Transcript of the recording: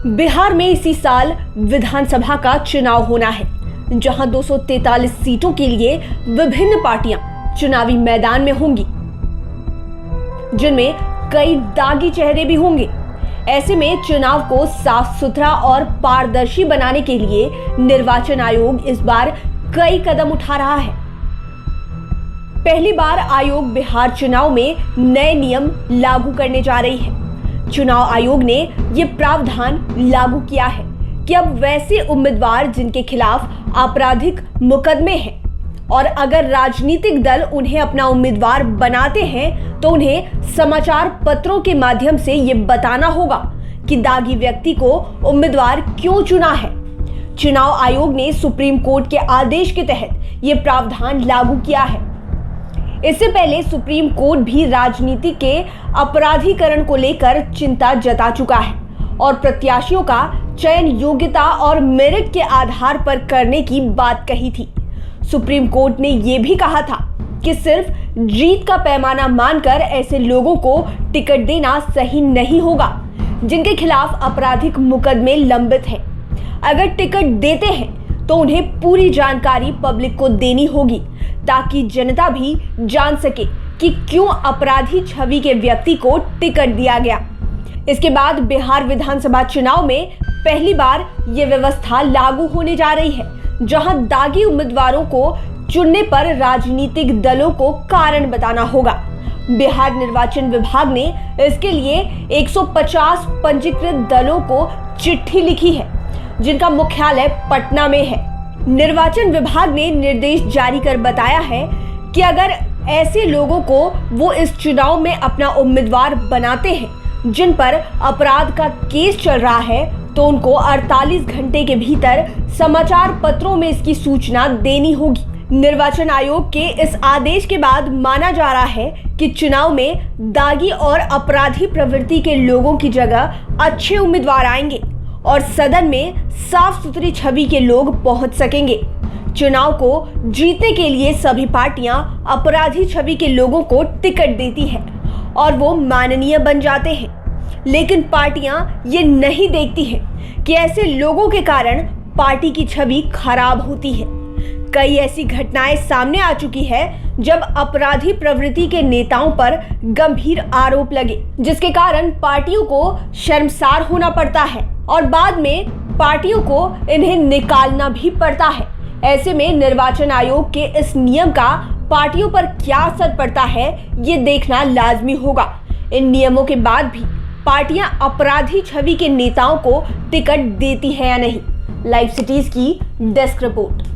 बिहार में इसी साल विधानसभा का चुनाव होना है, जहां 243 सीटों के लिए विभिन्न पार्टियां चुनावी मैदान में होंगी, जिनमें कई दागी चेहरे भी होंगे। ऐसे में चुनाव को साफ सुथरा और पारदर्शी बनाने के लिए निर्वाचन आयोग इस बार कई कदम उठा रहा है। पहली बार आयोग बिहार चुनाव में नए नियम लागू करने जा रही है। चुनाव आयोग ने ये प्रावधान लागू किया है कि अब वैसे उम्मीदवार जिनके खिलाफ आपराधिक मुकदमे हैं और अगर राजनीतिक दल उन्हें अपना उम्मीदवार बनाते हैं तो उन्हें समाचार पत्रों के माध्यम से ये बताना होगा कि दागी व्यक्ति को उम्मीदवार क्यों चुना है। चुनाव आयोग ने सुप्रीम कोर्ट के आदेश के तहत ये प्रावधान लागू किया है। इससे पहले सुप्रीम कोर्ट भी राजनीति के अपराधीकरण को लेकर चिंता जता चुका है और प्रत्याशियों का चयन योग्यता और मेरिट के आधार पर करने की बात कही थी। सुप्रीम कोर्ट ने यह भी कहा था कि सिर्फ जीत का पैमाना मानकर ऐसे लोगों को टिकट देना सही नहीं होगा जिनके खिलाफ आपराधिक मुकदमे लंबित हैं। अगर टिकट देते हैं तो उन्हें पूरी जानकारी पब्लिक को देनी होगी ताकि जनता भी जान सके कि क्यों अपराधी छवि के व्यक्ति को टिकट दिया गया। इसके बाद बिहार विधानसभा चुनाव में पहली बार ये व्यवस्था लागू होने जा रही है, जहां दागी उम्मीदवारों को चुनने पर राजनीतिक दलों को कारण बताना होगा। बिहार निर्वाचन विभाग ने इसके लिए 150 पंजीकृत दलों को चिट्ठी लिखी है, जिनका मुख्यालय पटना में है। निर्वाचन विभाग ने निर्देश जारी कर बताया है कि अगर ऐसे लोगों को वो इस चुनाव में अपना उम्मीदवार बनाते हैं जिन पर अपराध का केस चल रहा है, तो उनको 48 घंटे के भीतर समाचार पत्रों में इसकी सूचना देनी होगी। निर्वाचन आयोग के इस आदेश के बाद माना जा रहा है कि चुनाव में दागी और अपराधी प्रवृत्ति के लोगों की जगह अच्छे उम्मीदवार आएंगे और सदन में साफ सुथरी छवि के लोग पहुंच सकेंगे। चुनाव को जीतने के लिए सभी पार्टियां अपराधी छवि के लोगों को टिकट देती है और वो माननीय बन जाते हैं, लेकिन पार्टियां ये नहीं देखती हैं कि ऐसे लोगों के कारण पार्टी की छवि खराब होती है। कई ऐसी घटनाएं सामने आ चुकी है जब अपराधी प्रवृत्ति के नेताओं पर गंभीर आरोप लगे, जिसके कारण पार्टियों को शर्मसार होना पड़ता है और बाद में पार्टियों को इन्हें निकालना भी पड़ता है। ऐसे में निर्वाचन आयोग के इस नियम का पार्टियों पर क्या असर पड़ता है, ये देखना लाजमी होगा। इन नियमों के बाद भी पार्टियां अपराधी छवि के नेताओं को टिकट देती है या नहीं। लाइव सिटीज की डेस्क रिपोर्ट।